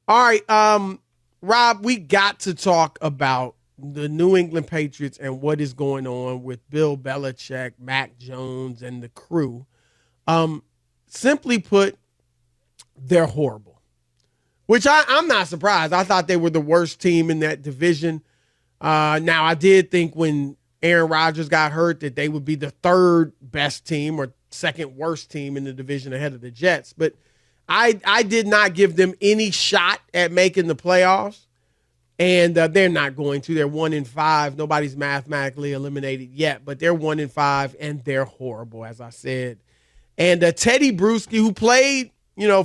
All right, Rob, we got to talk about the New England Patriots and what is going on with Bill Belichick, Mac Jones, and the crew. Simply put, they're horrible, which I'm not surprised. I thought they were the worst team in that division. Now, I did think when Aaron Rodgers got hurt that they would be the third best team or second worst team in the division ahead of the Jets. But I did not give them any shot at making the playoffs, and they're not going to. They're 1-5. Nobody's mathematically eliminated yet, but they're 1-5, and they're horrible, as I said. And Teddy Bruschi, who played,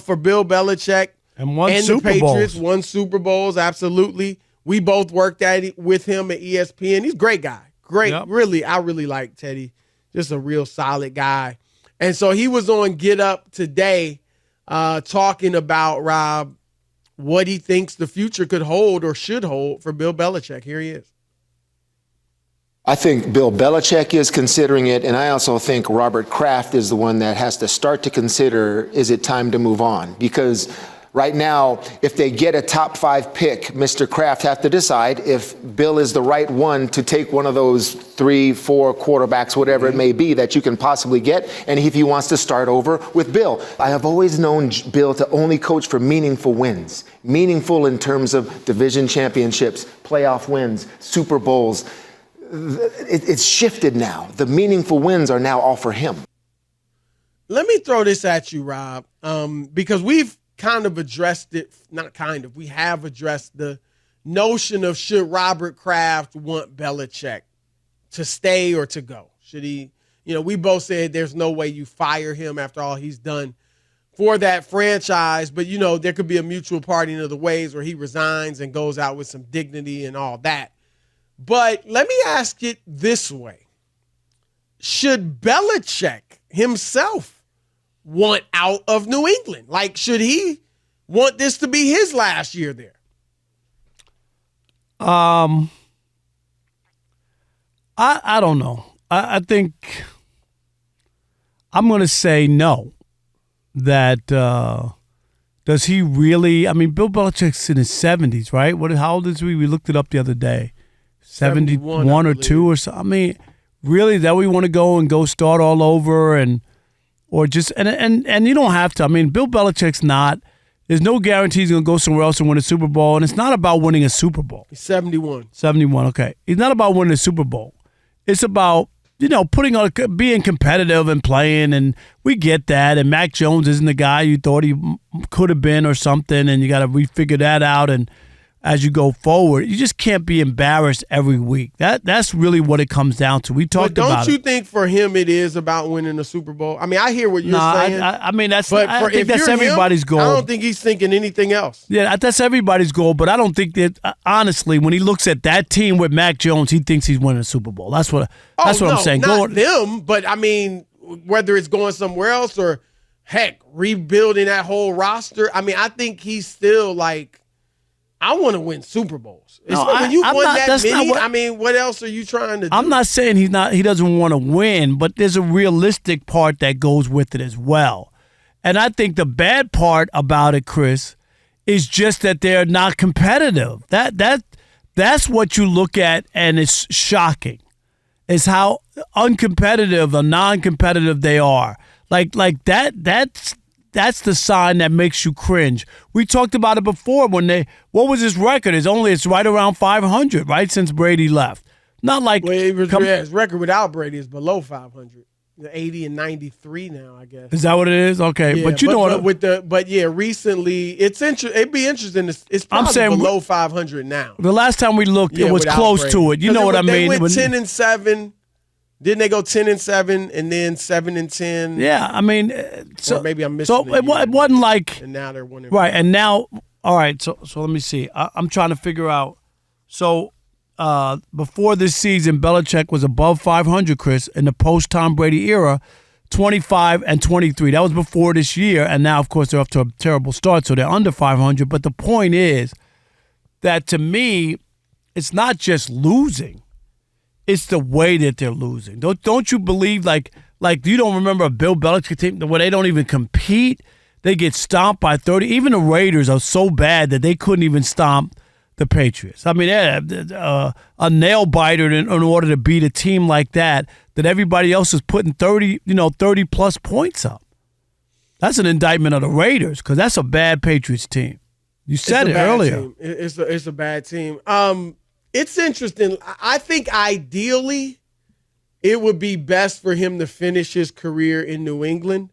for Bill Belichick and won the Super Patriots, Bowls. won Super Bowls, absolutely. We both worked with him at ESPN. He's a great guy. Great. Yep. Really, I really like Teddy. Just a real solid guy. And so he was on Get Up today talking about, Rob, what he thinks the future could hold or should hold for Bill Belichick. Here he is. I think Bill Belichick is considering it, and I also think Robert Kraft is the one that has to start to consider, is it time to move on? Because right now, if they get a top 5 pick, Mr. Kraft have to decide if Bill is the right one to take one of those 3-4 quarterbacks, whatever it may be, that you can possibly get, and if he wants to start over with Bill. I have always known Bill to only coach for meaningful wins, meaningful in terms of division championships, playoff wins, Super Bowls. It's shifted now. The meaningful wins are now all for him. Let me throw this at you, Rob, because we've kind of addressed it, we have addressed the notion of should Robert Kraft want Belichick to stay or to go? Should he, we both said there's no way you fire him after all he's done for that franchise, but there could be a mutual parting of the ways where he resigns and goes out with some dignity and all that. But let me ask it this way. Should Belichick himself want out of New England? Like, should he want this to be his last year there? I don't know. I think I'm going to say no. That does he really? I mean, Bill Belichick's in his 70s, right? How old is he? We looked it up the other day. 71 or 2 or so. I mean, really, that we want to go start all over and you don't have to. I mean, Bill Belichick's not. There's no guarantee he's going to go somewhere else and win a Super Bowl, and it's not about winning a Super Bowl. He's 71. 71, okay. It's not about winning a Super Bowl. It's about, being competitive and playing, and we get that. And Mac Jones isn't the guy you thought he could have been or something, and you got to refigure that out. And as you go forward, you just can't be embarrassed every week. That's really what it comes down to. We talked about it. Don't you think for him it is about winning a Super Bowl? I mean, I hear what you're saying. I mean, I think if that's everybody's goal. I don't think he's thinking anything else. Yeah, that's everybody's goal, but I don't think that, honestly, when he looks at that team with Mac Jones, he thinks he's winning a Super Bowl. That's what I'm saying. Not them, but I mean, whether it's going somewhere else or, heck, rebuilding that whole roster, I mean, I think he's still like, I want to win Super Bowls. No, when you won that many, I mean, what else are you trying to do? I'm not saying he doesn't want to win, but there's a realistic part that goes with it as well. And I think the bad part about it, Chris, is just that they're not competitive. That's what you look at, and it's shocking. Is how uncompetitive or non-competitive they are. Like that's the sign that makes you cringe. We talked about it before what was his record? It's right around 500, right, since Brady left. Not like his record without Brady is below 500. 80 and 93 now, I guess. Is that what it is? Okay, yeah, but recently it'd be interesting. It's probably below 500 now. The last time we looked, it was close Brady. to it. You know what I mean? They went 10-7. Didn't they go 10-7 and then 7-10? Yeah, I mean, or maybe I'm missing. So it wasn't like, and now they're winning. Right, and now, all right. So let me see. I'm trying to figure out. So before this season, Belichick was above 500, Chris, in the post-Tom Brady era, 25-23. That was before this year, and now, of course, they're off to a terrible start, so they're under 500. But the point is that, to me, it's not just losing. It's the way that they're losing. Don't you believe, like you don't remember a Bill Belichick team where they don't even compete? they get stomped by 30. Even the Raiders are so bad that they couldn't even stomp the Patriots. I mean, a nail biter in order to beat a team like that everybody else is putting 30 plus points up. That's an indictment of the Raiders because that's a bad Patriots team. You said it earlier. It's a bad team. It's interesting. I think ideally it would be best for him to finish his career in New England.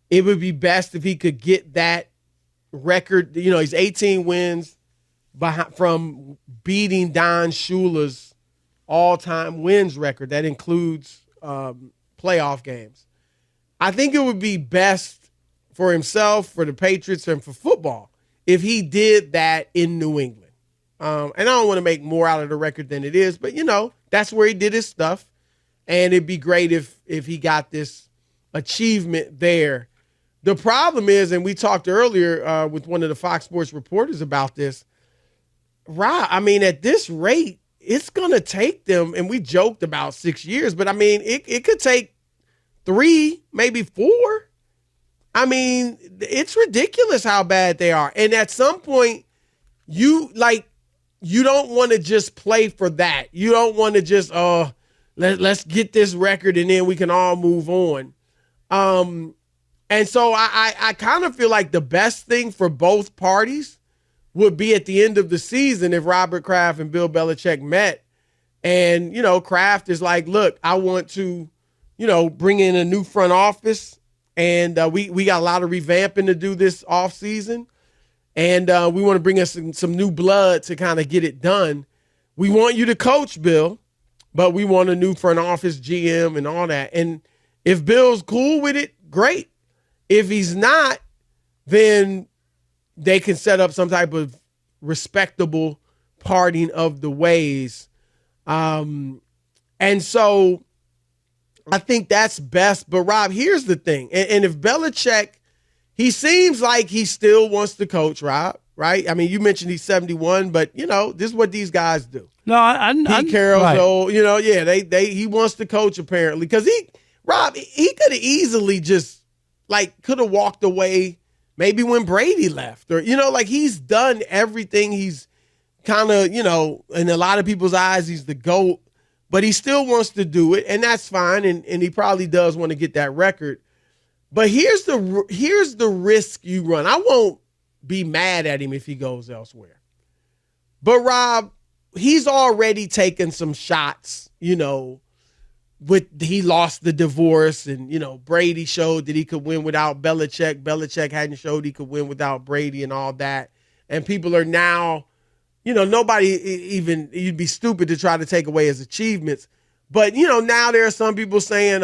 It would be best if he could get that record. He's 18 wins from beating Don Shula's all-time wins record. That includes playoff games. I think it would be best for himself, for the Patriots, and for football if he did that in New England. And I don't want to make more out of the record than it is, but, that's where he did his stuff. And it'd be great if he got this achievement there. The problem is, and we talked earlier with one of the Fox Sports reporters about this, Rob, I mean, at this rate, it's going to take them, and we joked about 6 years, but, I mean, it could take 3, maybe 4. I mean, it's ridiculous how bad they are. And at some point, you don't want to just play for that. You don't want to just, let's get this record and then we can all move on. And so I kind of feel like the best thing for both parties would be at the end of the season if Robert Kraft and Bill Belichick met. And, Kraft is like, look, I want to, bring in a new front office. And we got a lot of revamping to do this offseason. And we want to bring us some new blood to kind of get it done. We want you to coach, Bill, but we want a new front office GM and all that. And if Bill's cool with it, great. If he's not, then they can set up some type of respectable parting of the ways. And so I think that's best. But, Rob, here's the thing. And if Belichick, he seems like he still wants to coach, Rob, right? I mean, you mentioned he's 71, but, this is what these guys do. No, Pete Carroll's right. old, he wants to coach apparently. Because he could have easily just, could have walked away maybe when Brady left. Or, he's done everything. He's kind of, in a lot of people's eyes, he's the GOAT. But he still wants to do it, and that's fine, and he probably does want to get that record. But here's the risk you run. I won't be mad at him if he goes elsewhere. But, Rob, he's already taken some shots, he lost the divorce, and, Brady showed that he could win without Belichick. Belichick hadn't showed he could win without Brady and all that. And people are now, nobody even, you'd be stupid to try to take away his achievements. But, now there are some people saying,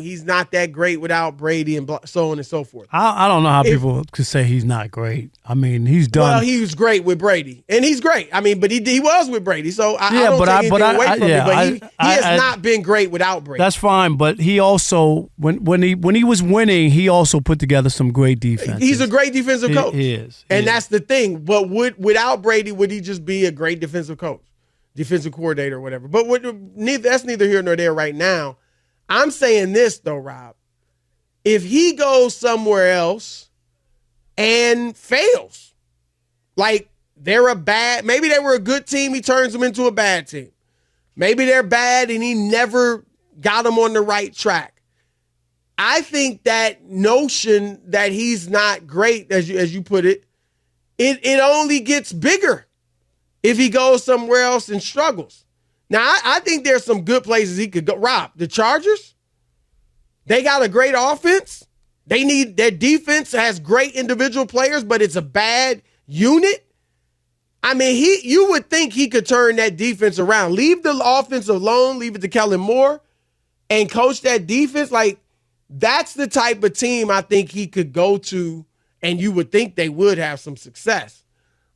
he's not that great without Brady and so on and so forth. I don't know how people could say he's not great. I mean, he's done. Well, he was great with Brady. And he's great. I mean, but he was with Brady. So I don't take anything away from him. But he has not been great without Brady. That's fine. But he also, when he was winning, he also put together some great defense. He's a great defensive coach. He is. And that's the thing. But without Brady, would he just be a great defensive coach? Defensive coordinator or whatever. But that's neither here nor there right now. I'm saying this, though, Rob. If he goes somewhere else and fails, maybe they were a good team, he turns them into a bad team. Maybe they're bad and he never got them on the right track. I think that notion that he's not great, as you put it, it only gets bigger if he goes somewhere else and struggles. Now, I think there's some good places he could go. Rob, the Chargers, they got a great offense. Their defense has great individual players, but it's a bad unit. I mean, you would think he could turn that defense around. Leave the offense alone, leave it to Kellen Moore, and coach that defense. That's the type of team I think he could go to, and you would think they would have some success.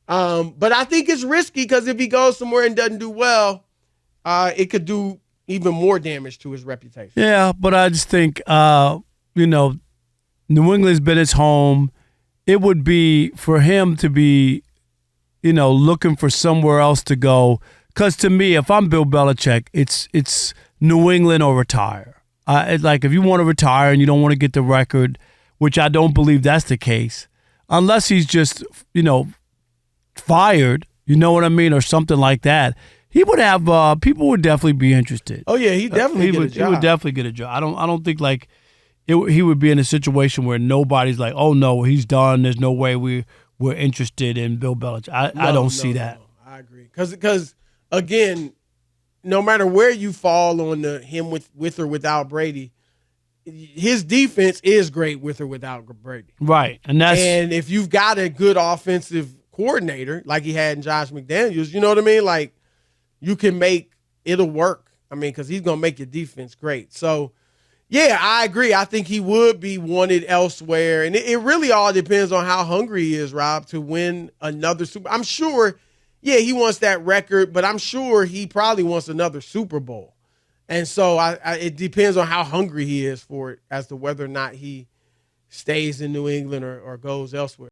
But I think it's risky because if he goes somewhere and doesn't do well, it could do even more damage to his reputation. Yeah, but I just think, New England's been his home. It would be for him to be, looking for somewhere else to go. Because to me, if I'm Bill Belichick, it's New England or retire. If you want to retire and you don't want to get the record, which I don't believe that's the case, unless he's just, fired, you know what I mean, or something like that. He would have people would definitely be interested. Oh yeah, he definitely get a job. He would definitely get a job. I don't think like he would be in a situation where nobody's like, oh no, he's done. There's no way we're interested in Bill Belichick. I don't see that. No, I agree because again, no matter where you fall on the him with or without Brady, his defense is great with or without Brady. Right, and if you've got a good offensive coordinator like he had in Josh McDaniels, you know what I mean? Like you can make it'll work. I mean, because he's gonna make your defense great. So yeah, I agree. I think he would be wanted elsewhere, and it really all depends on how hungry he is, Rob, to win another Super. I'm sure, yeah, he wants that record, but I'm sure he probably wants another Super Bowl. And so it depends on how hungry he is for it as to whether or not he stays in New England or goes elsewhere.